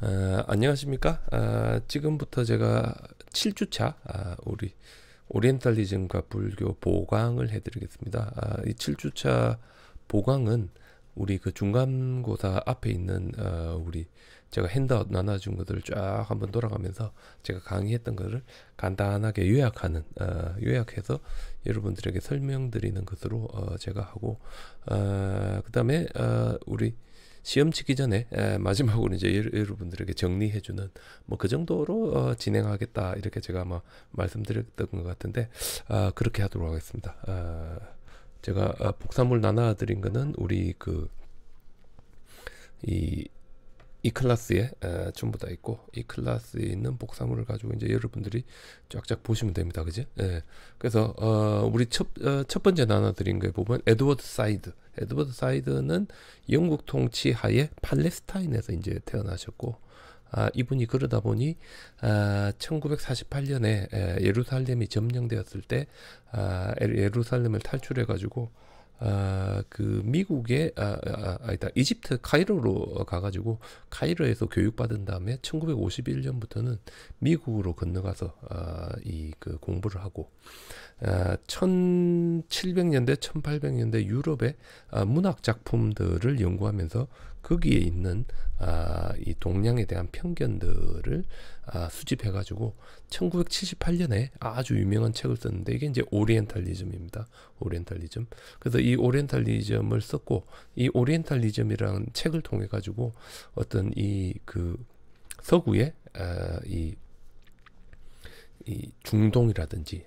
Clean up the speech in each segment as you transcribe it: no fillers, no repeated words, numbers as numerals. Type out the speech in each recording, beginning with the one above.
안녕하십니까? 지금부터 제가 7주차 우리 오리엔탈리즘과 불교 보강을 해드리겠습니다. 이 7주차 보강은 우리 그 중간고사 앞에 있는 우리 제가 핸드아웃 나눠준 것들을 쫙 한번 돌아가면서 제가 강의했던 것을 간단하게 요약해서 여러분들에게 설명드리는 것으로 제가 하고, 그 다음에 우리 시험 치기 전에 마지막으로 이제 여러분들에게 정리해주는 뭐 그 정도로 진행하겠다, 이렇게 제가 뭐 말씀드렸던 것 같은데, 그렇게 하도록 하겠습니다. 제가 복사물 나눠드린 거는 우리 이 클래스에 전부 다 있고, 이 클래스에 있는 복사물을 가지고 이제 여러분들이 쫙쫙 보시면 됩니다. 그지? 예. 그래서 우리 첫 번째 나눠드린 거에 보면 에드워드 사이드는 영국 통치 하에 팔레스타인에서 이제 태어나셨고, 이분이 그러다 보니 1948년에 예루살렘이 점령되었을 때 예루살렘을 탈출해 가지고 그 미국의 아니다, 이집트 카이로로 가가지고 카이로에서 교육받은 다음에 1951년부터는 미국으로 건너가서 이 그 공부를 하고, 1700년대 1800년대 유럽의 문학 작품들을 연구하면서 거기에 있는 이 동양에 대한 편견들을 수집해가지고 1978년에 아주 유명한 책을 썼는데, 이게 이제 오리엔탈리즘입니다. 오리엔탈리즘. 그래서 이 오리엔탈리즘을 썼고, 이 오리엔탈리즘이라는 책을 통해 가지고 어떤 이 그 서구의 이 중동이라든지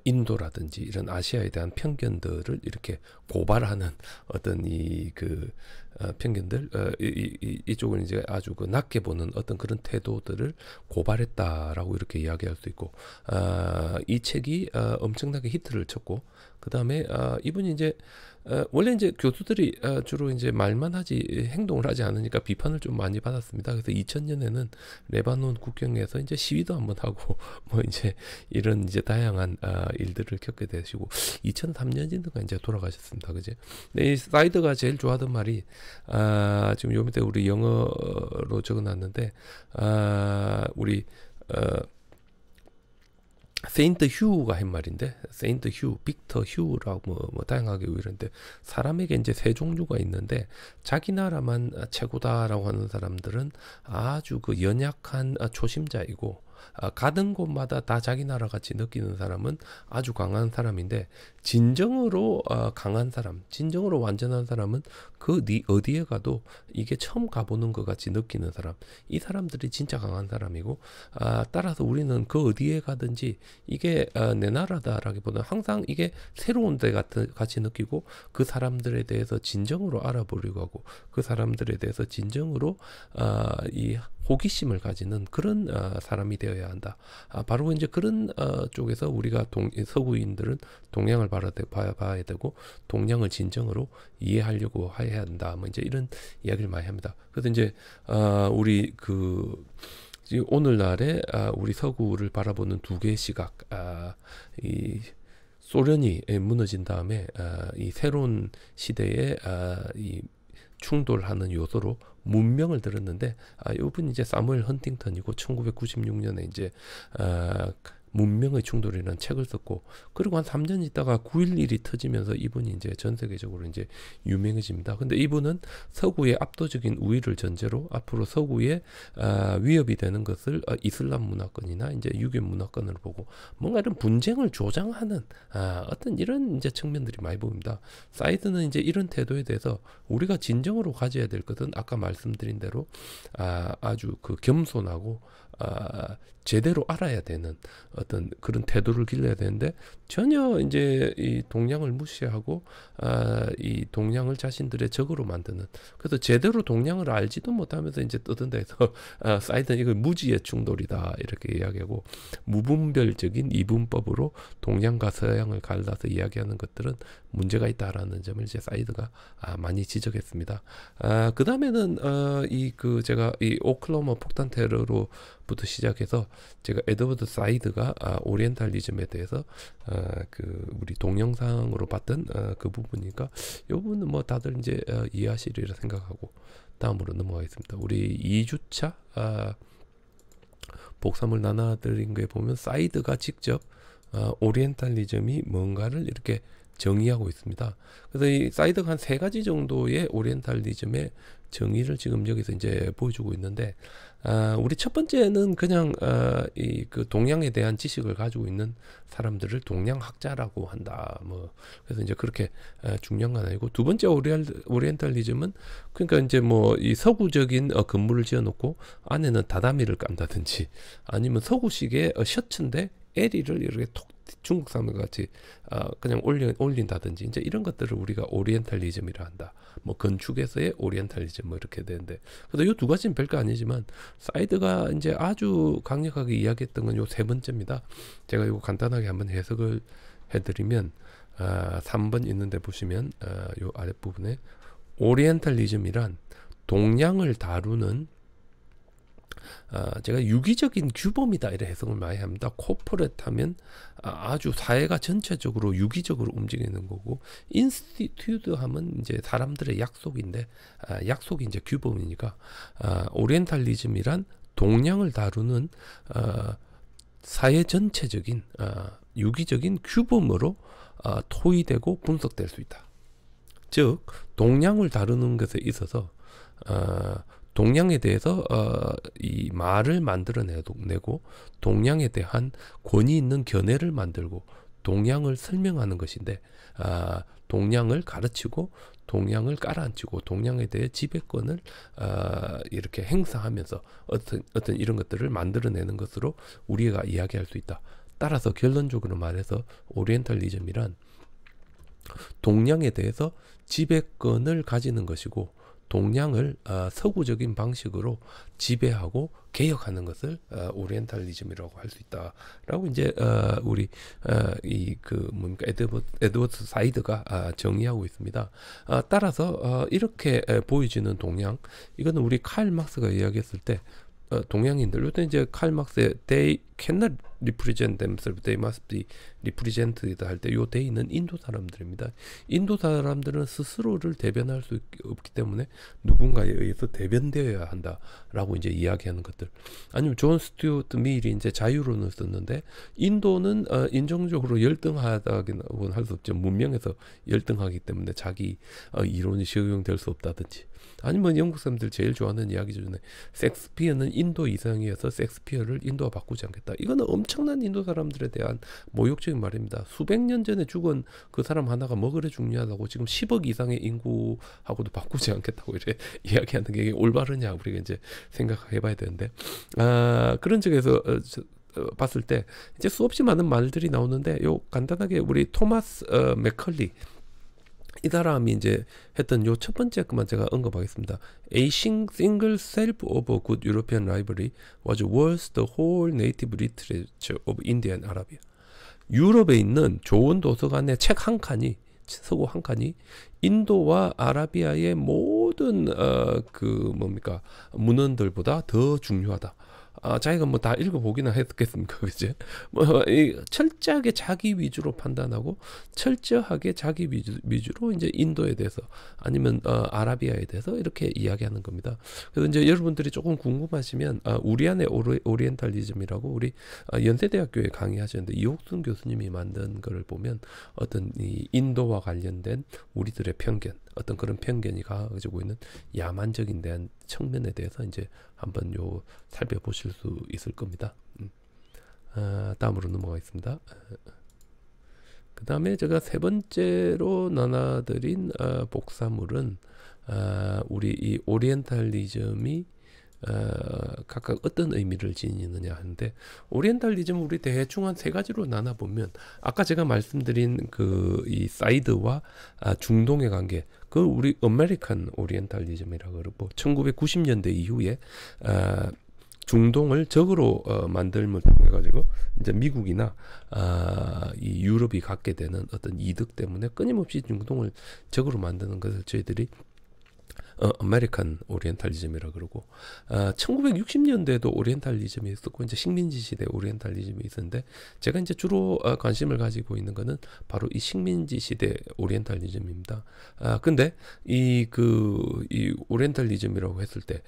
인도라든지 이런 아시아에 대한 편견들을 이렇게 고발하는 어떤 이 그 편견들, 이쪽은 이제 아주 그 낮게 보는 어떤 그런 태도들을 고발했다라고 이렇게 이야기할 수 있고, 이 책이 엄청나게 히트를 쳤고, 그 다음에 이분이 이제 원래 이제 교수들이 주로 이제 말만 하지 행동을 하지 않으니까 비판을 좀 많이 받았습니다. 그래서 2000년에는 레바논 국경에서 이제 시위도 한번 하고 뭐 이제 이런 이제 다양한 일들을 겪게 되시고, 2003년인가 이제 돌아가셨습니다. 그제? 근데 이 사이드가 제일 좋아하던 말이, 지금 요 밑에 우리 영어로 적어놨는데, 우리 세인트 휴가 한 말인데, 세인트 휴, 빅터 휴라고 뭐 다양하게 이러는데, 사람에게 이제 세 종류가 있는데, 자기 나라만 최고다라고 하는 사람들은 아주 그 연약한 초심자이고, 가는 곳마다 다 자기 나라 같이 느끼는 사람은 아주 강한 사람인데, 진정으로 강한 사람, 진정으로 완전한 사람은 어디에 가도 이게 처음 가보는 것 같이 느끼는 사람, 이 사람들이 진짜 강한 사람이고, 따라서 우리는 그 어디에 가든지 이게 내 나라다라기보다는 항상 이게 새로운 데 같이 느끼고, 그 사람들에 대해서 진정으로 알아보려고 하고, 그 사람들에 대해서 진정으로 이 호기심을 가지는 그런 사람이 되어야 한다. 바로 이제 그런 쪽에서 우리가 서구인들은 동양을 봐야 되고, 동양을 진정으로 이해하려고 해야 한다. 뭐 이제 이런 이야기를 많이 합니다. 그래서 이제 우리 지금 오늘날에 우리 서구를 바라보는 두 개의 시각, 이 소련이 무너진 다음에 이 새로운 시대에 이 충돌하는 요소로 문명을 들었는데, 이분이 이제 사무엘 헌팅턴이고 1996년에 이제 문명의 충돌이라는 책을 썼고, 그리고 한 3년 있다가 9.11이 터지면서 이분이 이제 전 세계적으로 이제 유명해집니다. 근데 이분은 서구의 압도적인 우위를 전제로 앞으로 서구의 위협이 되는 것을 이슬람 문화권이나 이제 유교 문화권을 보고 뭔가 이런 분쟁을 조장하는 어떤 이런 이제 측면들이 많이 보입니다. 사이드는 이제 이런 태도에 대해서 우리가 진정으로 가져야 될 것은 아까 말씀드린 대로 아주 그 겸손하고 제대로 알아야 되는 어떤 그런 태도를 길러야 되는데, 전혀 이제 이 동양을 무시하고 이 동양을 자신들의 적으로 만드는, 그래서 제대로 동양을 알지도 못하면서 이제 떠든다 해서 사이드는 이걸 무지의 충돌이다 이렇게 이야기하고, 무분별적인 이분법으로 동양과 서양을 갈라서 이야기하는 것들은 문제가 있다라는 점을 이제 사이드가 많이 지적했습니다. 그 다음에는 제가 이 오클라호마 폭탄 테러로부터 시작해서 제가 에드워드 사이드가 오리엔탈리즘에 대해서 우리 동영상으로 봤던 그 부분이니까, 이 부분은 뭐 다들 이제 이해하시리라 생각하고, 다음으로 넘어가겠습니다. 우리 2주차 복사물 나눠드린 거에 보면 사이드가 직접 오리엔탈리즘이 뭔가를 이렇게 정의하고 있습니다. 그래서 이 사이드가 한 3가지 정도의 오리엔탈리즘의 정의를 지금 여기서 이제 보여주고 있는데, 우리 첫 번째는 그냥 이 그 동양에 대한 지식을 가지고 있는 사람들을 동양학자라고 한다. 뭐 그래서 이제 그렇게 중요한 건 아니고, 두 번째 오리엔탈리즘은 그러니까 이제 뭐 이 서구적인 건물을 지어놓고 안에는 다다미를 깐다든지, 아니면 서구식의 셔츠인데 에리를 이렇게 톡 중국 사람 같이 그냥 올린다든지, 이제 이런 것들을 우리가 오리엔탈리즘이라 한다. 뭐 건축에서의 오리엔탈리즘 뭐 이렇게 되는데, 그래서 이 두 가지는 별거 아니지만 사이드가 이제 아주 강력하게 이야기했던 건 요 세 번째입니다. 제가 이거 간단하게 한번 해석을 해드리면 3번 있는데 보시면 요 아랫부분에 오리엔탈리즘이란 동양을 다루는 제가 유기적인 규범이다 이런 해석을 많이 합니다. 코퍼레트 하면 아주 사회가 전체적으로 유기적으로 움직이는 거고, 인스티튜트 하면 이제 사람들의 약속인데 약속이 이제 규범이니까 오리엔탈리즘이란 동양을 다루는 사회 전체적인 유기적인 규범으로 토의되고 분석될 수 있다. 즉 동양을 다루는 것에 있어서 동양에 대해서 이 말을 만들어내고 동양에 대한 권위 있는 견해를 만들고 동양을 설명하는 것인데, 동양을 가르치고 동양을 깔아앉히고 동양에 대해 지배권을 이렇게 행사하면서 어떤 이런 것들을 만들어내는 것으로 우리가 이야기할 수 있다. 따라서 결론적으로 말해서 오리엔탈리즘이란 동양에 대해서 지배권을 가지는 것이고, 동양을 서구적인 방식으로 지배하고 개혁하는 것을 오리엔탈리즘이라고 할 수 있다라고 이제 우리 이 그 뭡니까 에드워드 사이드가 정의하고 있습니다. 따라서 이렇게 보여지는 동양, 이거는 우리 칼 막스가 이야기했을 때 동양인들, 이때 이제 칼 막스의 they cannot represent themselves, they must be represented 할 때 요 they는 인도 사람들입니다. 인도 사람들은 스스로를 대변할 수 없기 때문에 누군가에 의해서 대변되어야 한다라고 이제 이야기하는 것들. 아니면 존 스튜어트 밀이 이제 자유론을 썼는데, 인도는 인종적으로 열등하다고는 할 수 없죠. 문명에서 열등하기 때문에 자기 이론이 적용될 수 없다든지. 아니면 영국 사람들 제일 좋아하는 이야기 중에 섹스피어는 인도 이상이어서 섹스피어를 인도와 바꾸지 않겠다. 이거는 엄청난 인도 사람들에 대한 모욕적인 말입니다. 수백 년 전에 죽은 그 사람 하나가 뭐 그래 중요하다고 지금 10억 이상의 인구하고도 바꾸지 않겠다고 이렇게 이야기하는 게 올바르냐, 우리가 이제 생각해봐야 되는데, 그런 쪽에서 봤을 때 이제 수없이 많은 말들이 나오는데, 요 간단하게 우리 토마스 맥컬리 이 사람이 이제 했던 요 첫 번째 것만 제가 언급하겠습니다. A single self of a good European library was worth the whole native literature of India and Arabia. 유럽에 있는 좋은 도서관의 책 한 칸이, 서구 한 칸이 인도와 아라비아의 모든 그 뭡니까 문헌들보다 더 중요하다. 자기가 뭐 다 읽어보기나 했겠습니까, 그지? 뭐 철저하게 자기 위주로 판단하고 철저하게 자기 위주로 이제 인도에 대해서 아니면 아라비아에 대해서 이렇게 이야기하는 겁니다. 그래서 이제 여러분들이 조금 궁금하시면 우리 안에 오리엔탈리즘이라고 우리 연세대학교에 강의하셨는데 이옥순 교수님이 만든 거를 보면 어떤 이 인도와 관련된 우리들의 편견, 어떤 그런 편견이 가지고 있는 야만적인 대한 측면에 대해서 이제 한번 요 살펴보실 수 있을 겁니다. 다음으로 넘어가겠습니다. 그 다음에 제가 세 번째로 나눠드린 복사물은 우리 이 오리엔탈리즘이 각각 어떤 의미를 지니느냐 하는데, 오리엔탈리즘 우리 대충 한 세 가지로 나눠보면, 아까 제가 말씀드린 그 이 사이드와 중동의 관계, 그 우리 아메리칸 오리엔탈리즘이라고 그러고, 1990년대 이후에 중동을 적으로 만들면 통해 가지고 이제 미국이나 이 유럽이 갖게 되는 어떤 이득 때문에 끊임없이 중동을 적으로 만드는 것을 저희들이 아메리칸 오리엔탈리즘이라 그러고 1960년대에도 오리엔탈리즘이 있었고 이제 식민지 시대 오리엔탈리즘이 있었는데 제가 이제 주로 관심을 가지고 있는 거는 바로 이 식민지 시대 오리엔탈리즘입니다. 근데 이 오리엔탈리즘이라고 했을 때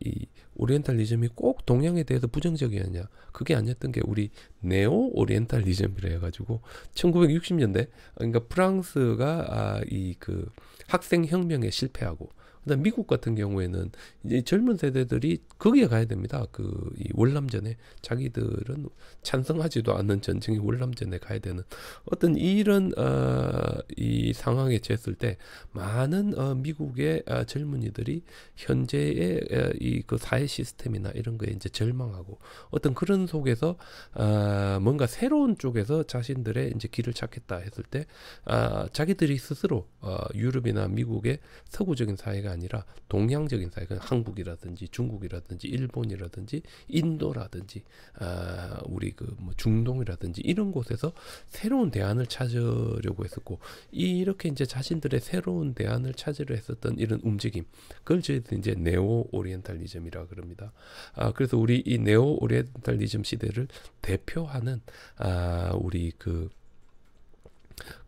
이 오리엔탈리즘이 꼭 동양에 대해서 부정적이었냐? 그게 아니었던 게 우리 네오 오리엔탈리즘이라 해가지고 1960년대 그러니까 프랑스가 이 그 학생 혁명에 실패하고 그다음 미국 같은 경우에는 이제 젊은 세대들이 거기에 가야 됩니다. 그 이 월남전에 자기들은 찬성하지도 않는 전쟁의 월남전에 가야 되는 어떤 이런 이 상황에 처했을 때 많은 미국의 젊은이들이 현재의 이 그 사회 시스템이나 이런 거에 이제 절망하고 어떤 그런 속에서 뭔가 새로운 쪽에서 자신들의 이제 길을 찾겠다 했을 때 자기들이 스스로 유럽이나 미국의 서구적인 사회가 아니라 동양적인 사회, 한국이라든지 중국이라든지 일본이라든지 인도라든지 우리 그 뭐 중동이라든지 이런 곳에서 새로운 대안을 찾으려고 했었고 이렇게 이제 자신들의 새로운 대안을 찾으려 했었던 이런 움직임 그걸 저희들 이제 네오 오리엔탈리즘이라 그럽니다. 그래서 우리 이 네오 오리엔탈리즘 시대를 대표하는 우리 그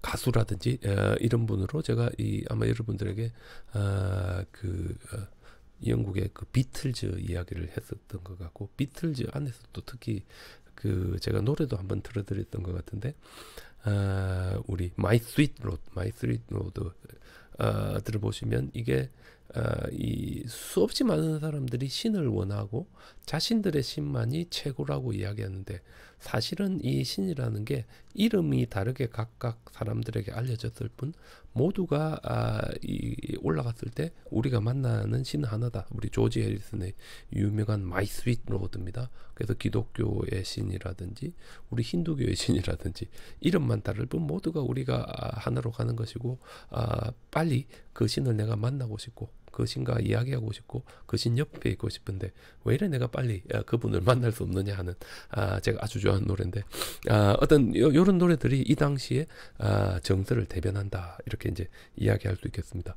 가수라든지 이런 분으로 제가 아마 여러분들에게 영국의 그 비틀즈 이야기를 했었던 것 같고 비틀즈 안에서도 특히 그 제가 노래도 한번 들어드렸던 것 같은데 우리 My Sweet Road 들어보시면 이게 이 수없이 많은 사람들이 신을 원하고 자신들의 신만이 최고라고 이야기하는데 사실은 이 신이라는 게 이름이 다르게 각각 사람들에게 알려졌을 뿐 모두가 올라갔을 때 우리가 만나는 신은 하나다. 우리 조지 해리슨의 유명한 My Sweet Lord입니다. 그래서 기독교의 신이라든지 우리 힌두교의 신이라든지 이름만 다를 뿐 모두가 우리가 하나로 가는 것이고 빨리 그 신을 내가 만나고 싶고 그 신과 이야기하고 싶고 그 신 옆에 있고 싶은데 왜 이래 내가 빨리 그분을 만날 수 없느냐 하는 제가 아주 좋아하는 노래인데 어떤 요런 노래들이 이 당시에 정서를 대변한다 이렇게 이제 이야기할 수 있겠습니다.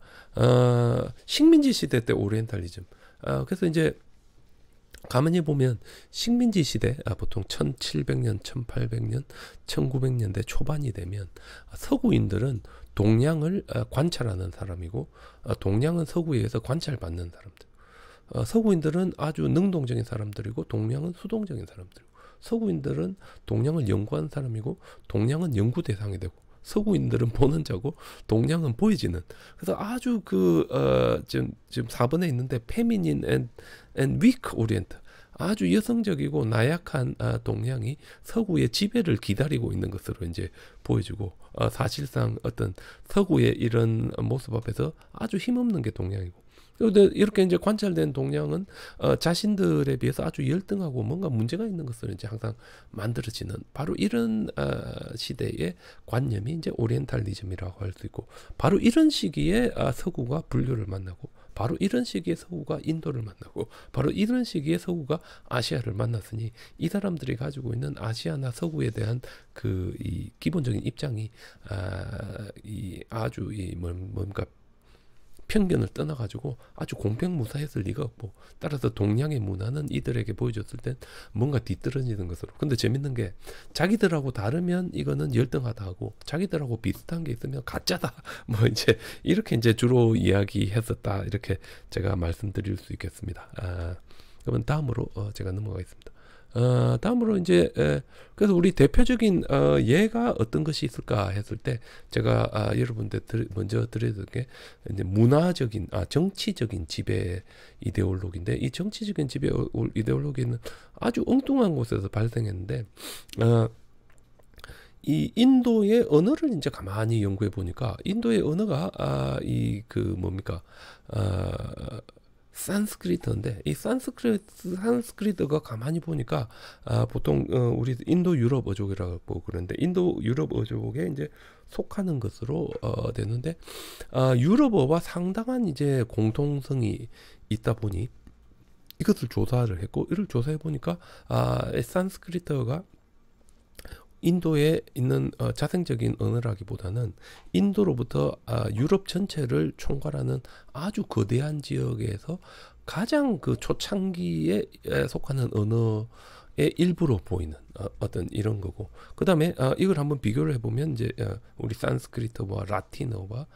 식민지 시대 때 오리엔탈리즘 그래서 이제 가만히 보면 식민지 시대 보통 1700년, 1800년, 1900년대 초반이 되면 서구인들은 동양을 관찰하는 사람이고 동양은 서구에 의해서 관찰받는 사람들. 서구인들은 아주 능동적인 사람들이고 동양은 수동적인 사람들이고 서구인들은 동양을 연구한 사람이고 동양은 연구 대상이 되고 서구인들은 보는 자고 동양은 보여지는 그래서 아주 지금 4번에 있는데 페미닌 and weak orient 아주 여성적이고 나약한 동양이 서구의 지배를 기다리고 있는 것으로 이제 보여지고 사실상 어떤 서구의 이런 모습 앞에서 아주 힘없는 게 동양이고 이렇게 이제 관찰된 동양은 자신들에 비해서 아주 열등하고 뭔가 문제가 있는 것으로 이제 항상 만들어지는 바로 이런 시대의 관념이 이제 오리엔탈리즘이라고 할 수 있고 바로 이런 시기에 서구가 불교를 만나고 바로 이런 시기에 서구가 인도를 만나고 바로 이런 시기에 서구가 아시아를 만났으니 이 사람들이 가지고 있는 아시아나 서구에 대한 이 기본적인 입장이 아주 뭔가 편견을 떠나가지고 아주 공평무사했을 리가 없고 따라서 동양의 문화는 이들에게 보여줬을 땐 뭔가 뒤떨어지는 것으로 근데 재밌는 게 자기들하고 다르면 이거는 열등하다 하고 자기들하고 비슷한 게 있으면 가짜다 뭐 이제 이렇게 이제 주로 이야기했었다 이렇게 제가 말씀드릴 수 있겠습니다. 그러면 다음으로 제가 넘어가겠습니다. 다음으로 이제 그래서 우리 대표적인 예가 어떤 것이 있을까 했을 때 제가 여러분들 먼저 드렸던 게 이제 문화적인 정치적인 지배 이데올로기인데 이 정치적인 지배 이데올로기는 아주 엉뚱한 곳에서 발생했는데 이 인도의 언어를 이제 가만히 연구해 보니까 인도의 언어가 뭡니까 산스크리트인데 이 산스크리트가 가만히 보니까 보통 우리 인도 유럽 어족이라고 그러는데 인도 유럽 어족에 이제 속하는 것으로 되는데 유럽어와 상당한 이제 공통성이 있다 보니 이것을 조사를 했고 이를 조사해 보니까 산스크리트가 인도에 있는 자생적인 언어라기보다는 인도로부터 유럽 전체를 총괄하는 아주 거대한 지역에서 가장 그 초창기에 속하는 언어의 일부로 보이는 어떤 이런 거고, 그 다음에 이걸 한번 비교를 해보면 이제 우리 산스크리트어와 라틴어와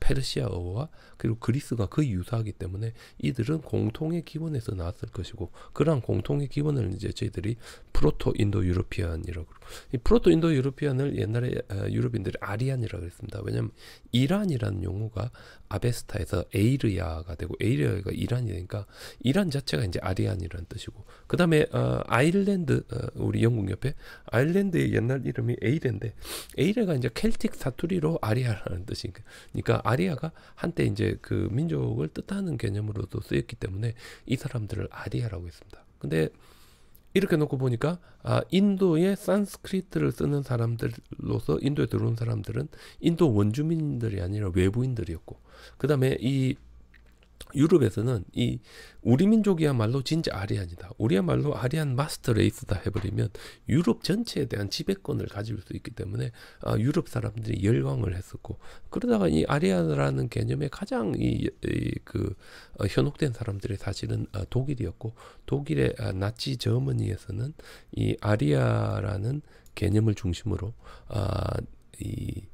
페르시아어와 그리고 그리스가 거의 유사하기 때문에 이들은 공통의 기원에서 나왔을 것이고, 그러한 공통의 기원을 이제 저희들이 프로토 인도 유로피안이라고, 이 프로토 인도 유로피안을 옛날에 유럽인들이 아리안이라고 그랬습니다. 왜냐하면 이란이라는 용어가 아베스타에서 에이르야가 되고 에이르야가 이란이 되니까 이란 자체가 이제 아리안이라는 뜻이고, 그 다음에 아일랜드, 우리 영국 옆에 아일랜드의 옛날 이름이 에이레인데, 에이레가 이제 켈틱 사투리로 아리아라는 뜻이니까, 그러니까 아리아가 한때 이제 그 민족을 뜻하는 개념으로도 쓰였기 때문에 이 사람들을 아리아라고 했습니다. 근데 이렇게 놓고 보니까 인도의 산스크리트를 쓰는 사람들로서 인도에 들어온 사람들은 인도 원주민들이 아니라 외부인들이었고, 그 다음에 이 유럽에서는 이 우리 민족이야말로 진짜 아리안이다, 우리야말로 아리안 마스터 레이스다 해버리면 유럽 전체에 대한 지배권을 가질 수 있기 때문에 유럽 사람들이 열광을 했었고, 그러다가 이 아리아라는 개념에 가장 현혹된 사람들이 사실은 독일이었고, 독일의 나치 저머니에서는 이 아리아라는 개념을 중심으로 이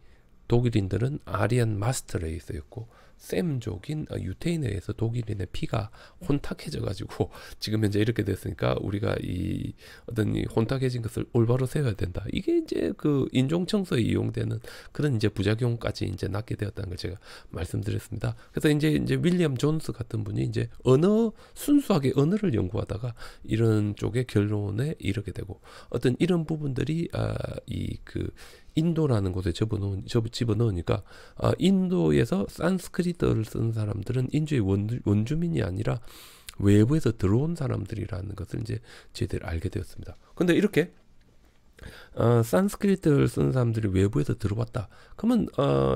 독일인들은 아리안 마스터 레이스였고, 셈족인 유태인에 의해서 독일인의 피가 혼탁해져가지고 지금 현재 이렇게 됐으니까 우리가 이 어떤 이 혼탁해진 것을 올바로 세워야 된다. 이게 이제 그 인종청소에 이용되는 그런 이제 부작용까지 이제 낳게 되었다는 걸 제가 말씀드렸습니다. 그래서 이제 윌리엄 존스 같은 분이 이제 순수하게 언어를 연구하다가 이런 쪽의 결론에 이르게 되고, 어떤 이런 부분들이 인도라는 곳에 집어넣으니까 인도에서 산스크리트어를 쓰는 사람들은 인도의 원주민이 아니라 외부에서 들어온 사람들이라는 것을 이제 저희들이 알게 되었습니다. 근데 이렇게 산스크리트를 쓰는 사람들이 외부에서 들어왔다. 그러면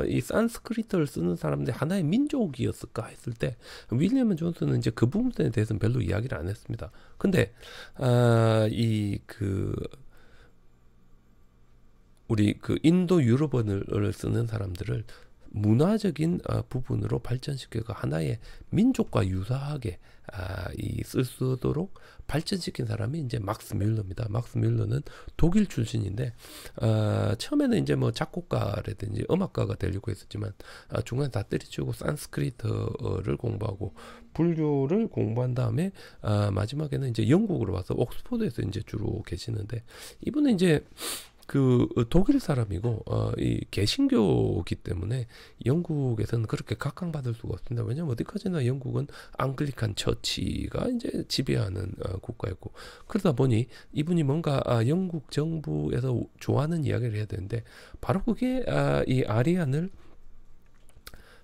이 산스크리트를 쓰는 사람들이 하나의 민족이었을까 했을 때 윌리엄 존슨은 이제 그 부분에 대해서는 별로 이야기를 안 했습니다. 근데 우리 그 인도 유럽어를 쓰는 사람들을 문화적인 부분으로 발전시켜서 하나의 민족과 유사하게 쓸 수 있도록 발전시킨 사람이 이제 막스 뮬러입니다. 막스 뮬러는 독일 출신인데 처음에는 이제 뭐 작곡가라든지 음악가가 되려고 했었지만 중간에 다 때려치우고 산스크리트어를 공부하고 불교를 공부한 다음에 마지막에는 이제 영국으로 와서 옥스퍼드에서 이제 주로 계시는데, 이분은 이제 그 독일 사람이고 이 개신교이기 때문에 영국에서는 그렇게 각광받을 수가 없습니다. 왜냐하면 어디까지나 영국은 앙글리칸 처치가 이제 지배하는 국가였고, 그러다 보니 이분이 뭔가 영국 정부에서 좋아하는 이야기를 해야 되는데, 바로 그게 이 아리안을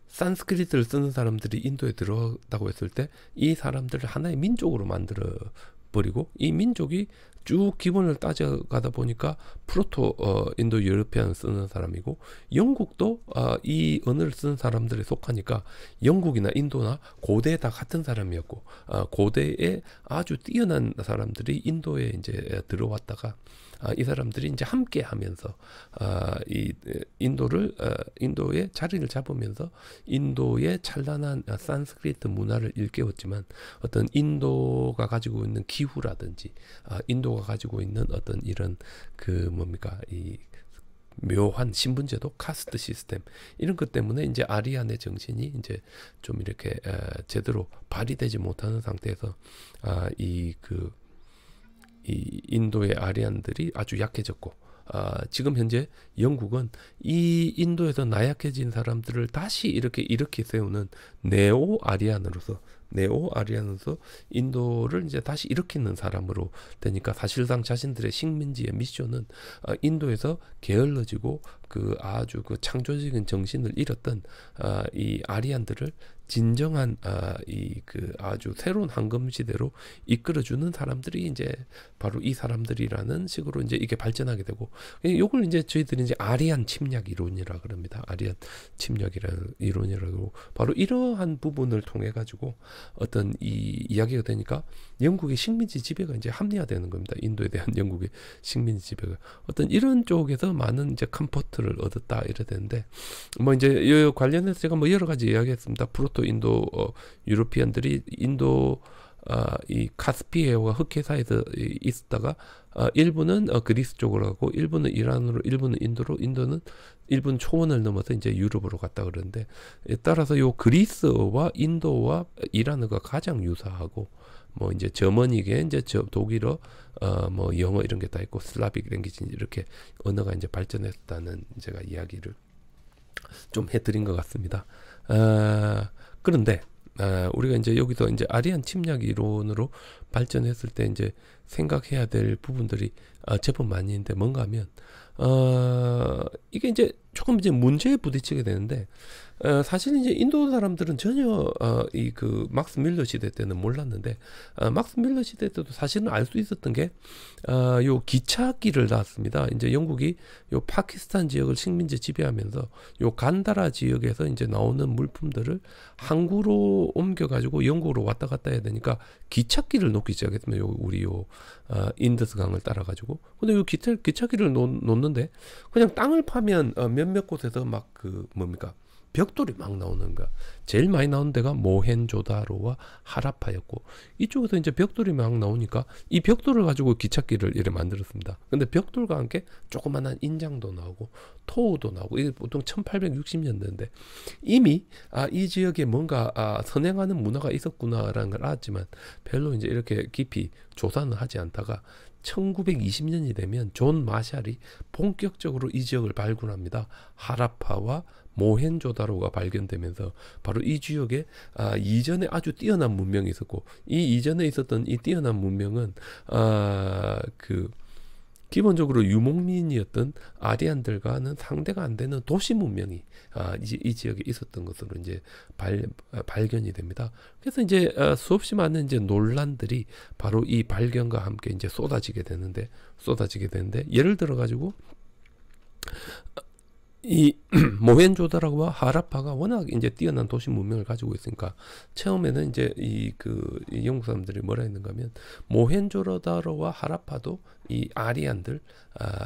산스크리트를 쓰는 사람들이 인도에 들어왔다고 했을 때 이 사람들을 하나의 민족으로 만들어 버리고, 이 민족이 쭉 기본을 따져가다 보니까 프로토 인도 유로피안을 쓰는 사람이고, 영국도 이 언어를 쓰는 사람들에 속하니까 영국이나 인도나 고대에 다 같은 사람이었고, 고대에 아주 뛰어난 사람들이 인도에 이제 들어왔다가 이 사람들이 이제 함께 하면서 이 인도의 자리를 잡으면서 인도의 찬란한 산스크리트 문화를 일깨웠지만, 어떤 인도가 가지고 있는 기후라든지 인도가 가지고 있는 어떤 이런 이 묘한 신분제도, 카스트 시스템, 이런 것 때문에 이제 아리안의 정신이 이제 좀 이렇게 제대로 발휘되지 못하는 상태에서 이 인도의 아리안들이 아주 약해졌고, 지금 현재 영국은 이 인도에서 나약해진 사람들을 다시 이렇게 세우는 네오 아리안으로서 인도를 이제 다시 일으키는 사람으로 되니까, 사실상 자신들의 식민지의 미션은 인도에서 게을러지고 아주 창조적인 정신을 잃었던 이 아리안들을 진정한 아주 새로운 황금 시대로 이끌어주는 사람들이 이제 바로 이 사람들이라는 식으로 이제 이게 발전하게 되고, 요걸 이제 저희들이 이제 아리안 침략 이론이라 그럽니다. 아리안 침략이라는 이론이라고, 바로 이러한 부분을 통해 가지고 어떤 이 이야기가 되니까 영국의 식민지 지배가 이제 합리화되는 겁니다. 인도에 대한 영국의 식민지 지배가 어떤 이런 쪽에서 많은 이제 컴포트를 얻었다 이래 되는데 뭐 이제 이 관련해서 제가 뭐 여러 가지 이야기했습니다. 프로토 인도 유로피언들이 인도 이 카스피해와 흑해사에서 있었다가 일부는 그리스 쪽으로 가고 일부는 이란으로 일부는 인도로 인도는 일본 초원을 넘어서 이제 유럽으로 갔다 그러는데 따라서 요 그리스어와 인도와 이란어가 가장 유사하고 뭐 이제 저머니게 이제 독일어 뭐 영어 이런 게 다 있고 슬라빅 랭귀지 이렇게 언어가 이제 발전했다는 제가 이야기를 좀 해드린 것 같습니다. 그런데 우리가 이제 여기서 이제 아리안 침략 이론으로 발전했을 때 이제 생각해야 될 부분들이 제법 많이 있는데 뭔가 하면 이게 이제 조금 이제 문제에 부딪히게 되는데 사실 이제 인도 사람들은 전혀 이 그 막스 밀러 시대 때는 몰랐는데 막스 밀러 시대 때도 사실은 알 수 있었던 게 요 기차길을 놨습니다. 이제 영국이 요 파키스탄 지역을 식민지 지배하면서 요 간다라 지역에서 이제 나오는 물품들을 항구로 옮겨가지고 영국으로 왔다 갔다 해야 되니까 기차길을 놓기 시작했습니다. 요 우리 요 인더스 강을 따라가지고 근데 요 기차길을 놓는데 그냥 땅을 파면 몇몇 곳에서 막 그 뭡니까 벽돌이 막 나오는 거야. 제일 많이 나오는 데가 모헨조다로와 하라파였고 이쪽에서 이제 벽돌이 막 나오니까 이 벽돌을 가지고 기찻길을 이렇게 만들었습니다. 근데 벽돌과 함께 조그만한 인장도 나오고 토우도 나오고 이게 보통 1860년대인데 이미 이 지역에 뭔가 선행하는 문화가 있었구나라는 걸 알았지만 별로 이제 이렇게 깊이 조사는 하지 않다가 1920년이 되면 존 마샬이 본격적으로 이 지역을 발굴합니다. 하라파와 모헨조다로가 발견되면서 바로 이 지역에 이전에 아주 뛰어난 문명이 있었고 이 이전에 있었던 이 뛰어난 문명은 그 기본적으로 유목민이었던 아리안들과는 상대가 안 되는 도시 문명이 이 지역에 있었던 것으로 이제 발견이 됩니다. 그래서 이제 수없이 많은 이제 논란들이 바로 이 발견과 함께 이제 쏟아지게 되는데 예를 들어 가지고 이 모헨조다로와 하라파가 워낙 이제 뛰어난 도시 문명을 가지고 있으니까 처음에는 이제 이 영국 사람들이 뭐라 했는가 하면 모헨조다로와 하라파도 이 아리안들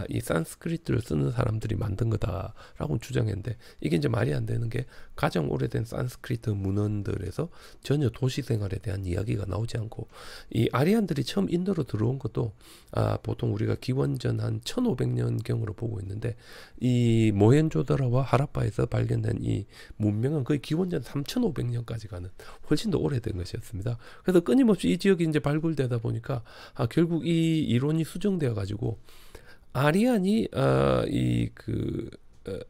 이 산스크리트를 쓰는 사람들이 만든 거다라고 주장했는데 이게 이제 말이 안 되는 게 가장 오래된 산스크리트 문헌들에서 전혀 도시 생활에 대한 이야기가 나오지 않고 이 아리안들이 처음 인도로 들어온 것도 보통 우리가 기원전 한 1500년경으로 보고 있는데 이 모헨조다로와 하라파에서 발견된 이 문명은 거의 기원전 3500년까지 가는 훨씬 더 오래된 것이었습니다. 그래서 끊임없이 이 지역이 이제 발굴되다 보니까 결국 이 이론이 수정되어 가지고 아리안이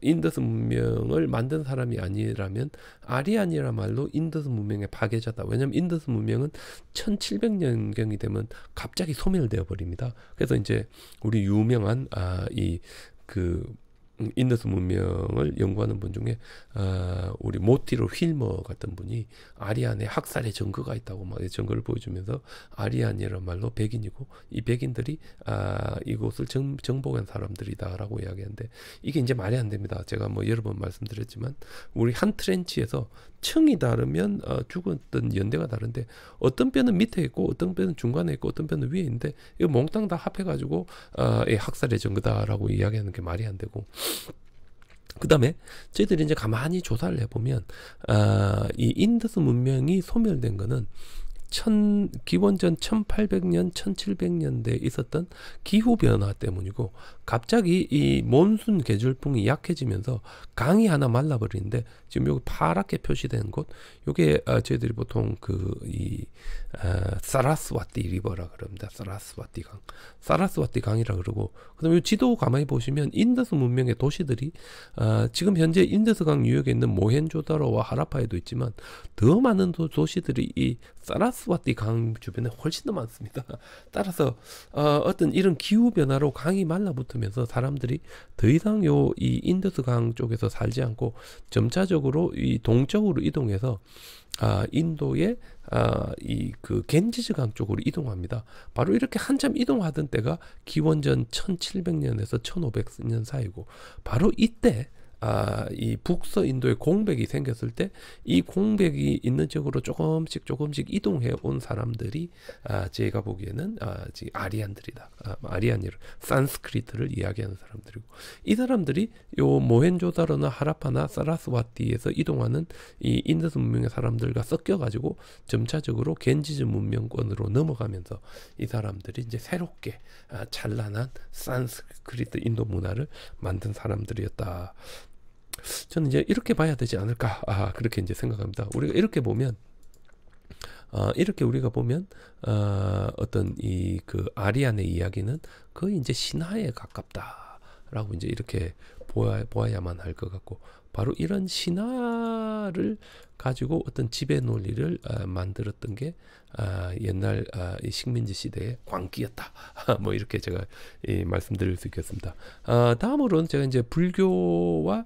인더스 문명을 만든 사람이 아니라면 아리안이란 말로 인더스 문명의 파괴자다. 왜냐하면 인더스 문명은 1700년경이 되면 갑자기 소멸되어 버립니다. 그래서 이제 우리 유명한 인더스 문명을 연구하는 분 중에 우리 모티로 휠머 같은 분이 아리안의 학살의 증거가 있다고 막 증거를 보여주면서 아리안이란 말로 백인이고 이 백인들이 이곳을 정복한 사람들이다라고 이야기하는데 이게 이제 말이 안 됩니다. 제가 뭐 여러 번 말씀드렸지만 우리 한 트렌치에서 층이 다르면 죽었던 연대가 다른데 어떤 뼈는 밑에 있고 어떤 뼈는 중간에 있고 어떤 뼈는 위에 있는데 이거 몽땅 다 합해가지고 학살의 증거다라고 이야기하는 게 말이 안 되고 그 다음에 저희들이 이제 가만히 조사를 해보면 이 인더스 문명이 소멸된 거는 기원전 1800년, 1700년대에 있었던 기후변화 때문이고 갑자기 이 몬순 계절풍이 약해지면서 강이 하나 말라버리는데 지금 여기 파랗게 표시된 곳 요게 저희들이 보통 사라스와티 리버라 그럽니다. 사라스와티 강이라 그러고 그다음에 지도 가만히 보시면 인더스 문명의 도시들이 지금 현재 인더스 강 유역에 있는 모헨조다로와 하라파에도 있지만 더 많은 도시들이 이 사라스와티 강 주변에 훨씬 더 많습니다. 따라서 어떤 이런 기후 변화로 강이 말라붙으면서 사람들이 더 이상 이 인더스 강 쪽에서 살지 않고 점차적으로 이 동쪽으로 이동해서 인도의 겐지스 강 쪽으로 이동합니다. 바로 이렇게 한참 이동하던 때가 기원전 1700년에서 1500년 사이고 바로 이때 이 북서 인도에 공백이 생겼을 때 이 공백이 있는 쪽으로 조금씩 이동해 온 사람들이 제가 보기에는 아리안들이다. 아리안이 산스크리트를 이야기하는 사람들이고, 이 사람들이 요 모헨조다로나 하라파나 사라스와티에서 이동하는 이 인더스 문명의 사람들과 섞여가지고 점차적으로 겐지즈 문명권으로 넘어가면서 이 사람들이 이제 새롭게 찬란한 산스크리트 인도 문화를 만든 사람들이었다. 저는 이제 이렇게 봐야 되지 않을까, 그렇게 이제 생각합니다. 우리가 이렇게 보면, 우리가 보면 어떤 이 그 아리안의 이야기는 거의 이제 신화에 가깝다라고 이제 이렇게 보아야만 할 것 같고, 바로 이런 신화를 가지고 어떤 지배 논리를 만들었던 게 옛날 이 식민지 시대의 광기였다. 뭐 이렇게 제가 말씀드릴 수 있겠습니다. 다음으로는 제가 이제 불교와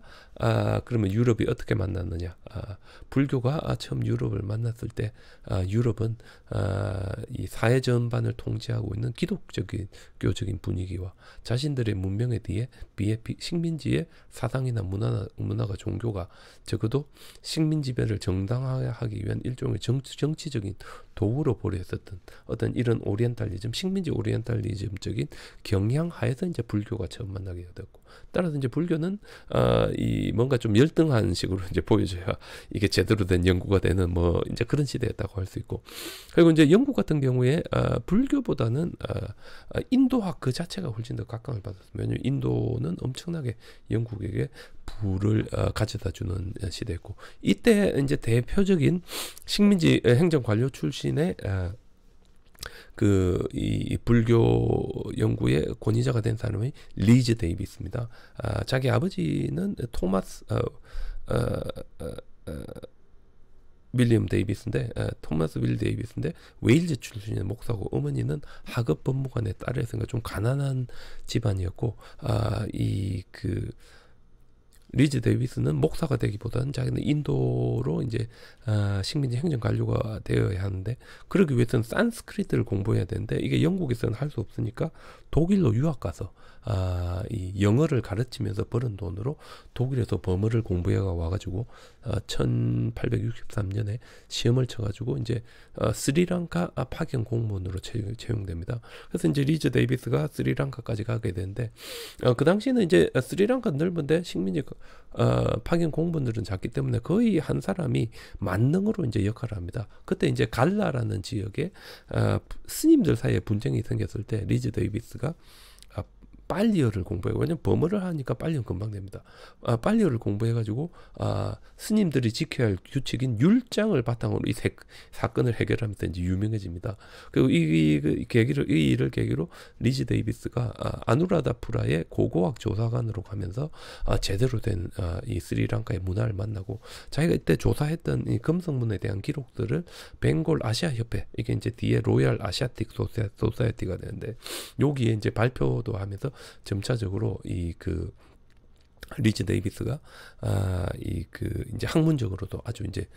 그러면 유럽이 어떻게 만났느냐. 불교가 처음 유럽을 만났을 때 유럽은 이 사회 전반을 통치하고 있는 기독적인 교적인 분위기와 자신들의 문명에 비해 식민지의 사상이나 문화가 종교가 적어도 식민 지배를 정당화하기 위한 일종의 정치적인 도구로 보려했었던 어떤 이런 오리엔탈리즘, 식민지 오리엔탈리즘적인 경향 하에서 이제 불교가 처음 만나게 됐고, 따라서 이제 불교는 이 뭔가 좀 열등한 식으로 이제 보여져야 이게 제대로 된 연구가 되는 뭐 이제 그런 시대였다고 할 수 있고, 그리고 이제 영국 같은 경우에 불교보다는 인도학 그 자체가 훨씬 더 각광을 받았습니다. 왜냐하면 인도는 엄청나게 영국에게 부를 가져다 주는 시대였고, 이때 이제 대표적인 식민지 행정 관료 출신의 이 불교 연구의 권위자가 된 사람이 리즈 데이비스입니다. 자기 아버지는 토마스 윌리엄 데이비스인데, 토마스 윌 데이비스인데 웨일즈 출신의 목사고, 어머니는 하급 법무관의 딸이었으니까 좀 가난한 집안이었고, 리즈 데이비스는 목사가 되기보다는 자기는 인도로 이제 식민지 행정 관료가 되어야 하는데, 그러기 위해서는 산스크리트를 공부해야 되는데 이게 영국에서는 할 수 없으니까 독일로 유학 가서 이 영어를 가르치면서 벌은 돈으로 독일에서 범어를 공부해 와가지고 1863년에 시험을 쳐가지고 이제 스리랑카 파견 공무원으로 채용됩니다. 그래서 이제 리즈 데이비스가 스리랑카까지 가게 되는데, 그 당시에는 이제 스리랑카 넓은데 식민지 파견 공무원들은 작기 때문에 거의 한 사람이 만능으로 이제 역할을 합니다. 그때 이제 갈라라는 지역에 스님들 사이에 분쟁이 생겼을 때 리즈 데이비스가 빨리어를 공부해요. 왜냐면 범어를 하니까 빨리어는 금방 됩니다. 빨리어를 공부해가지고 스님들이 지켜야 할 규칙인 율장을 바탕으로 이 사건을 해결하면서 이제 유명해집니다. 그리고 이 일을 계기로 리즈 데이비스가 아누라다푸라의 고고학 조사관으로 가면서 제대로 된 이 스리랑카의 문화를 만나고, 자기가 이때 조사했던 이 금성문에 대한 기록들을 벵골 아시아 협회, 이게 이제 뒤에 로얄 아시아틱 소사이어티가 되는데, 여기에 이제 발표도 하면서 점차적으로 리즈 데이비스가 이제 학문적으로도 아주 이제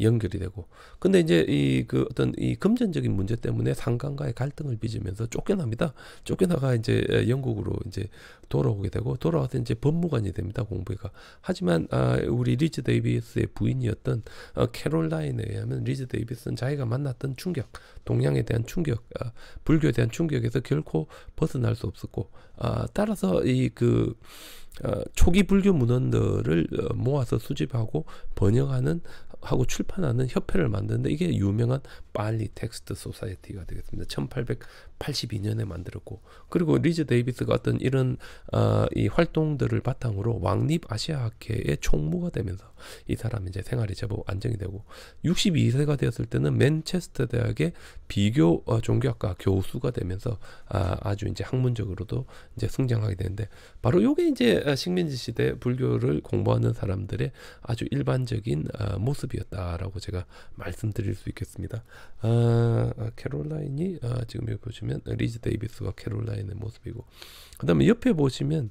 연결이 되고, 근데 이제 어떤 이 금전적인 문제 때문에 상관과의 갈등을 빚으면서 쫓겨납니다. 쫓겨나가 이제 영국으로 이제 돌아오게 되고, 돌아와서 이제 법무관이 됩니다, 공부가. 하지만 우리 리즈 데이비스의 부인이었던 캐롤라인에 의하면 리즈 데이비스는 자기가 만났던 충격, 동양에 대한 충격, 불교에 대한 충격에서 결코 벗어날 수 없었고, 따라서 초기 불교 문헌들을 모아서 수집하고 번역하는 하고 출판하는 협회를 만드는데, 이게 유명한 빨리 텍스트 소사이어티가 되겠습니다. 1882년에 만들었고, 그리고 리즈 데이비스가 어떤 이런 이 활동들을 바탕으로 왕립 아시아학회의 총무가 되면서 이 사람이 이제 생활이 제법 안정이 되고, 62세가 되었을 때는 맨체스터 대학의 비교 종교학과 교수가 되면서 아주 이제 학문적으로도 이제 성장하게 되는데, 바로 요게 이제 식민지 시대 불교를 공부하는 사람들의 아주 일반적인 모습이었다라고 제가 말씀드릴 수 있겠습니다. 캐롤라인이 지금 여기 보시면 리즈 데이비스와 캐롤라인의 모습이고, 그 다음에 옆에 보시면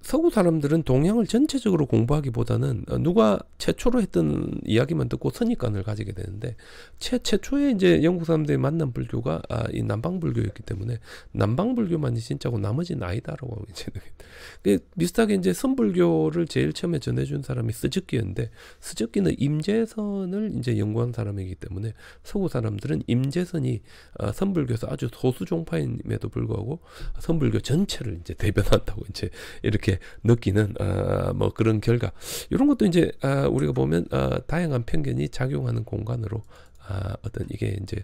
서구 사람들은 동양을 전체적으로 공부하기보다는 누가 최초로 했던 이야기만 듣고 선입관을 가지게 되는데 최초에 이제 영국 사람들이 만난 불교가 이 남방 불교였기 때문에 남방 불교만이 진짜고 나머지는 아니다라고 이제 비슷하게 이제 선불교를 제일 처음에 전해준 사람이 스즈키였는데 스즈키는 임재선을 이제 연구한 사람이기 때문에 서구 사람들은 임재선이 선불교에서 아주 소수 종파임에도 불구하고 선불교 전체를 이제 대변한다고 이제 이렇게 느끼는 뭐 그런 결과 이런 것도 이제 우리가 보면 다양한 편견이 작용하는 공간으로 어떤 이게 이제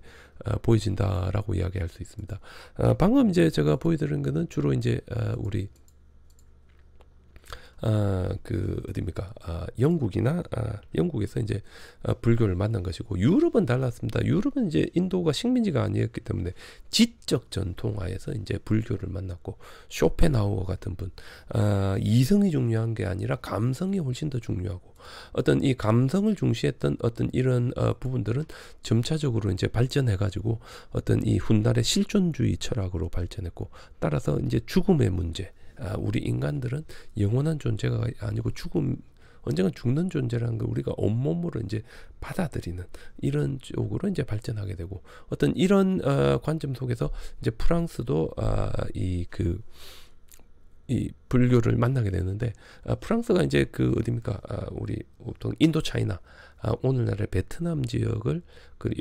보여진다라고 이야기할 수 있습니다. 방금 이제 제가 보여드린 거는 주로 이제 우리 그 어디입니까? 영국이나 영국에서 이제 불교를 만난 것이고 유럽은 달랐습니다. 유럽은 이제 인도가 식민지가 아니었기 때문에 지적 전통화에서 이제 불교를 만났고 쇼펜하우어 같은 분 이성이 중요한 게 아니라 감성이 훨씬 더 중요하고 어떤 이 감성을 중시했던 어떤 이런 부분들은 점차적으로 이제 발전해가지고 어떤 이 훗날의 실존주의 철학으로 발전했고 따라서 이제 죽음의 문제 우리 인간들은 영원한 존재가 아니고 언젠가 죽는 존재라는 걸 우리가 온몸으로 이제 받아들이는 이런 쪽으로 이제 발전하게 되고 어떤 이런 관점 속에서 이제 프랑스도 이 불교를 만나게 되는데 프랑스가 이제 그 어디입니까? 우리 보통 인도 차이나 오늘날의 베트남 지역을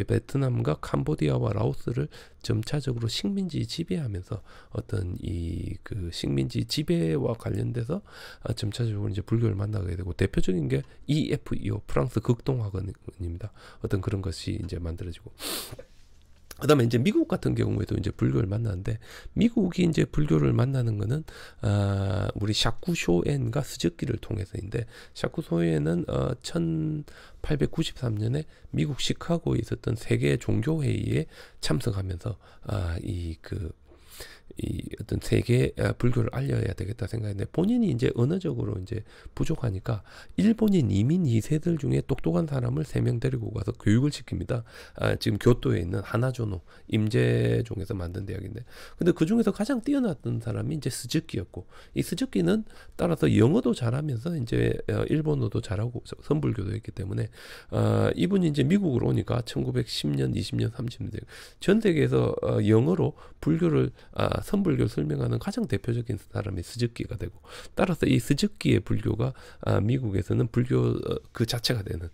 베트남과 캄보디아와 라오스를 점차적으로 식민지 지배하면서 어떤 이 그 식민지 지배와 관련돼서 점차적으로 이제 불교를 만나게 되고 대표적인 게 EFEO 프랑스 극동학원입니다. 어떤 그런 것이 이제 만들어지고 그다음에 이제 미국 같은 경우에도 이제 불교를 만나는데 미국이 이제 불교를 만나는 거는 우리 샤쿠쇼엔과 스즈키를 통해서인데 샤쿠쇼엔은 1893년에 미국 시카고에 있었던 세계 종교 회의에 참석하면서 이 어떤 세계 불교를 알려야 되겠다 생각했는데 본인이 이제 언어적으로 이제 부족하니까 일본인 이민 2세들 중에 똑똑한 사람을 3명 데리고 가서 교육을 시킵니다. 지금 교토에 있는 하나조노 임재종에서 만든 대학인데 근데 그 중에서 가장 뛰어났던 사람이 이제 스즈키였고 이 스즈키는 따라서 영어도 잘하면서 이제 일본어도 잘하고 선불교도 했기 때문에 이분이 이제 미국으로 오니까 1910년, 20년, 30년 전 세계에서 영어로 불교를 선불교를 설명하는 가장 대표적인 사람이 스즈키가 되고 따라서 이 스즈키의 불교가 미국에서는 불교 그 자체가 되는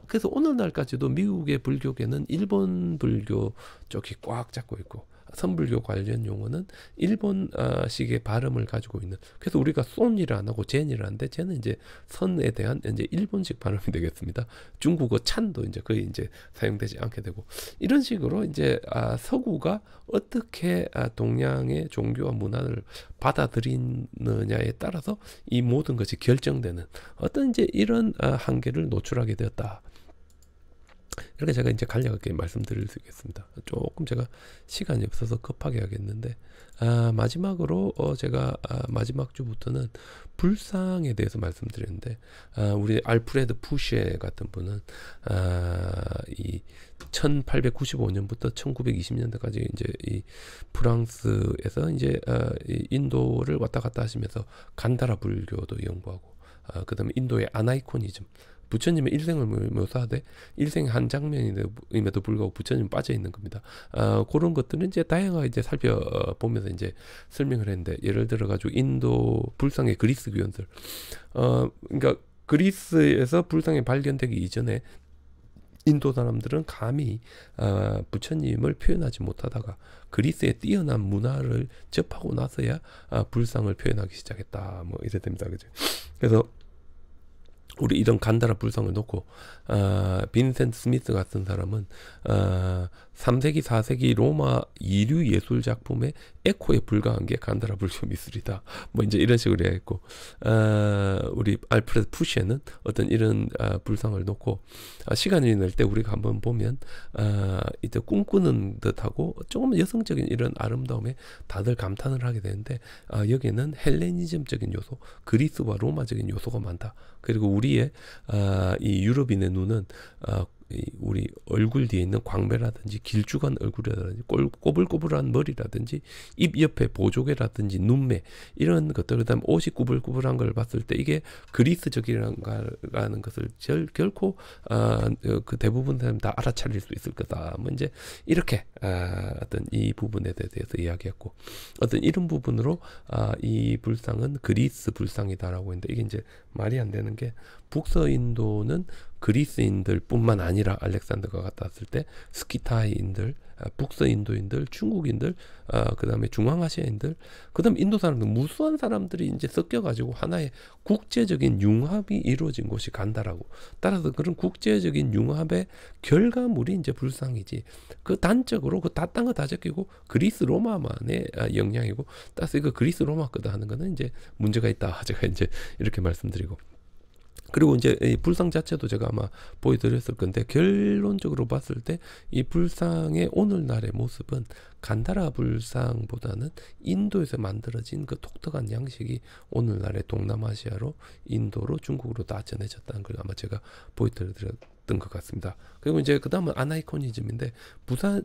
그래서 오늘날까지도 미국의 불교계는 일본 불교 쪽이 꽉 잡고 있고 선불교 관련 용어는 일본식의 발음을 가지고 있는 그래서 우리가 손이를 안 하고 젠이를 하는데 젠은 이제 선에 대한 이제 일본식 발음이 되겠습니다. 중국어 찬도 이제 거의 이제 사용되지 않게 되고 이런 식으로 이제 서구가 어떻게 동양의 종교와 문화를 받아들이느냐에 따라서 이 모든 것이 결정되는 어떤 이제 이런 한계를 노출하게 되었다. 이렇게 제가 이제 간략하게 말씀드릴 수 있겠습니다. 조금 제가 시간이 없어서 급하게 하겠는데 마지막으로 제가 마지막 주부터는 불상에 대해서 말씀드렸는데 우리 알프레드 푸시에 같은 분은 이 1895년부터 1920년대까지 이제 이 프랑스에서 이제 이 인도를 왔다 갔다 하시면서 간다라 불교도 연구하고 그다음에 인도의 아나이코니즘 부처님의 일생을 묘사하되 일생의 한 장면임에도 불구하고 부처님 빠져 있는 겁니다. 그런 것들은 이제 다양하게 이제 살펴보면서 이제 설명을 했는데 예를 들어 가지고 인도 불상의 그리스 귀원들, 그러니까 그리스에서 불상이 발견되기 이전에 인도 사람들은 감히 부처님을 표현하지 못하다가 그리스의 뛰어난 문화를 접하고 나서야 불상을 표현하기 시작했다. 뭐 이래 됩니다, 그죠? 그래서 우리 이런 간다라 불상을 놓고 빈센트 스미스 같은 사람은 3세기 4세기 로마 이류 예술 작품의 에코에 불과한 게 간다라 불교 미술이다. 뭐 이제 이런 식으로 해야겠고 우리 알프레드 푸시에는 어떤 이런 불상을 놓고 시간이 날 때 우리가 한번 보면 이제 꿈꾸는 듯하고 조금 여성적인 이런 아름다움에 다들 감탄을 하게 되는데 여기에는 헬레니즘적인 요소, 그리스와 로마적인 요소가 많다. 그리고 우리의 이 유럽인의 눈은 우리 얼굴 뒤에 있는 광배라든지 길쭉한 얼굴이라든지 꼬불꼬불한 머리라든지 입 옆에 보조개라든지 눈매 이런 것들, 그다음 옷이 꾸불꾸불한 걸 봤을 때 이게 그리스적이라는 것을 결코 그 대부분 사람 다 알아차릴 수 있을 거다. 뭐 이제 이렇게 어떤 이 부분에 대해서 이야기했고, 어떤 이런 부분으로 이 불상은 그리스 불상이다라고 했는데, 이게 이제 말이 안 되는 게, 북서인도는 그리스인들뿐만 아니라 알렉산더가 갔다 왔을 때 스키타이인들, 북서인도인들, 중국인들, 그 다음에 중앙아시아인들, 그 다음 인도 사람들, 무수한 사람들이 이제 섞여가지고 하나의 국제적인 융합이 이루어진 곳이 간다라고. 따라서 그런 국제적인 융합의 결과물이 이제 불상이지. 그 단적으로 그 다 딴 거 다 적히고 그리스 로마만의 영향이고, 따라서 이거 그리스 로마 거다 하는 거는 이제 문제가 있다. 제가 이제 이렇게 말씀드리고. 그리고 이제 이 불상 자체도 제가 아마 보여드렸을 건데, 결론적으로 봤을 때 이 불상의 오늘날의 모습은 간다라 불상보다는 인도에서 만들어진 그 독특한 양식이 오늘날의 동남아시아로, 인도로, 중국으로 다 전해졌다는 걸 아마 제가 보여드렸던 것 같습니다. 그리고 이제 그 다음은 아나이코니즘인데,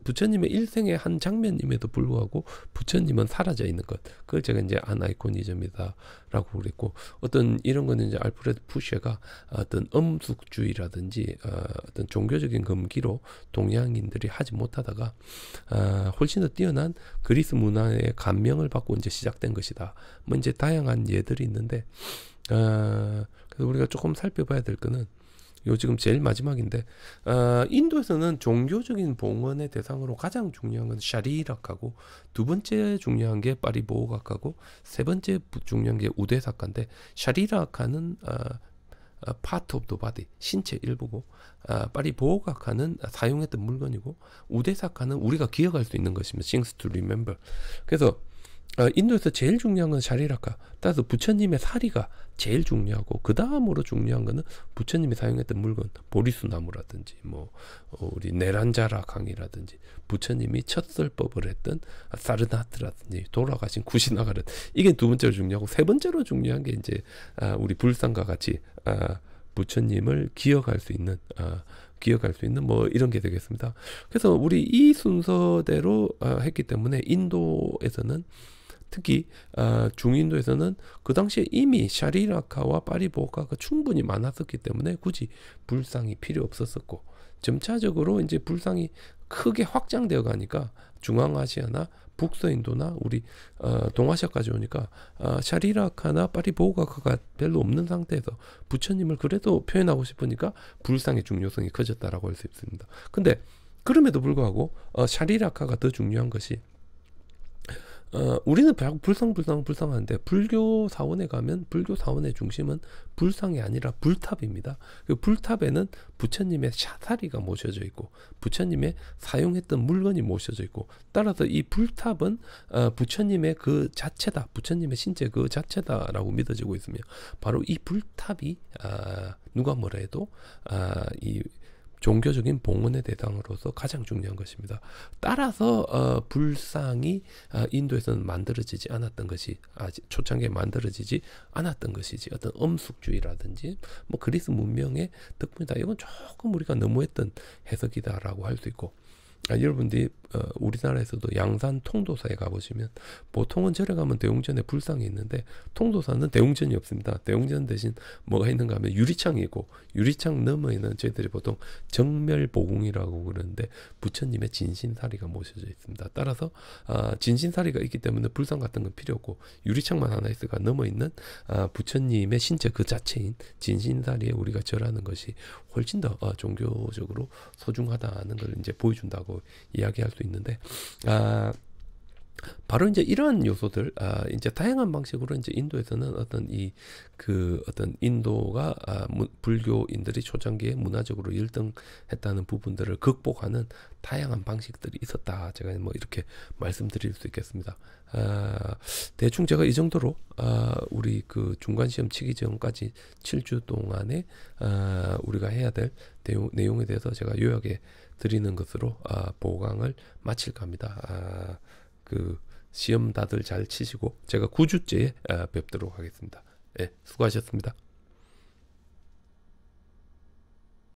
부처님의 일생의 한 장면임에도 불구하고 부처님은 사라져 있는 것, 그걸 제가 이제 아나이코니즘이다라고 그랬고, 어떤 이런 거는 이제 알프레드 푸쉐가 어떤 엄숙주의라든지 어떤 종교적인 금기로 동양인들이 하지 못하다가 훨씬 더 뛰어난 그리스 문화의 감명을 받고 이제 시작된 것이다. 뭐 이제 다양한 예들이 있는데, 그래서 우리가 조금 살펴봐야 될 거는 요 지금 제일 마지막인데, 인도에서는 종교적인 봉헌의 대상으로 가장 중요한 건 샤리락하고, 두 번째 중요한 게 파리보호각하고, 세 번째 중요한 게 우대사카인데, 샤리락하는 part of the body, 신체 일부고, 파리보호각하는 사용했던 물건이고, 우대사카는 우리가 기억할 수 있는 것입니다. things to remember. 그래서 인도에서 제일 중요한 건 샤리라카. 따라서 부처님의 사리가 제일 중요하고, 그 다음으로 중요한 거는 부처님이 사용했던 물건, 보리수 나무라든지, 뭐 우리 네란자라 강이라든지, 부처님이 첫 설법을 했던 사르나트라든지, 돌아가신 구시나가를, 이게 두 번째로 중요하고, 세 번째로 중요한 게 이제 우리 불상과 같이 부처님을 기억할 수 있는 뭐 이런 게 되겠습니다. 그래서 우리 이 순서대로 했기 때문에 인도에서는, 특히 중인도에서는 그 당시에 이미 샤리라카와 파리보호카가 충분히 많았었기 때문에 굳이 불상이 필요 없었었고, 점차적으로 이제 불상이 크게 확장되어 가니까 중앙아시아나 북서인도나 우리 동아시아까지 오니까 샤리라카나 파리보호카가 별로 없는 상태에서 부처님을 그래도 표현하고 싶으니까 불상의 중요성이 커졌다라고 할 수 있습니다. 근데 그럼에도 불구하고 샤리라카가 더 중요한 것이, 우리는 불상하는데, 불교 사원에 가면 불교 사원의 중심은 불상이 아니라 불탑입니다. 그 불탑에는 부처님의 사리가 모셔져 있고, 부처님의 사용했던 물건이 모셔져 있고, 따라서 이 불탑은 부처님의 그 자체다, 부처님의 신체 그 자체다라고 믿어지고 있으며, 바로 이 불탑이 누가 뭐라 해도 이 종교적인 봉헌의 대상으로서 가장 중요한 것입니다. 따라서 불상이 인도에서는 만들어지지 않았던 것이, 초창기에 만들어지지 않았던 것이지, 어떤 엄숙주의라든지 뭐 그리스 문명의 덕분이다, 이건 조금 우리가 너무했던 해석이다라고 할 수 있고, 여러분들이 우리나라에서도 양산 통도사에 가보시면, 보통은 절에 가면 대웅전에 불상이 있는데, 통도사는 대웅전이 없습니다. 대웅전 대신 뭐가 있는가 하면 유리창이 있고, 유리창 너머에는 저희들이 보통 정멸보궁이라고 그러는데, 부처님의 진신사리가 모셔져 있습니다. 따라서 진신사리가 있기 때문에 불상 같은 건 필요 없고, 유리창만 하나 있어가 넘어있는 부처님의 신체 그 자체인 진신사리에 우리가 절하는 것이 훨씬 더 종교적으로 소중하다는 걸 이제 보여준다고 이야기할 수 있는데, 바로 이제 이러한 요소들, 이제 다양한 방식으로 이제 인도에서는 어떤 어떤 인도가 불교인들이 초창기에 문화적으로 열등했다는 부분들을 극복하는 다양한 방식들이 있었다. 제가 뭐 이렇게 말씀드릴 수 있겠습니다. 대충 제가 이 정도로 우리 그 중간 시험 치기 전까지 7주 동안에 우리가 해야 될 내용에 대해서 제가 요약해 드리는 것으로 보강을 마칠까 합니다. 그 시험 다들 잘 치시고 제가 9주째에 뵙도록 하겠습니다. 네, 수고하셨습니다.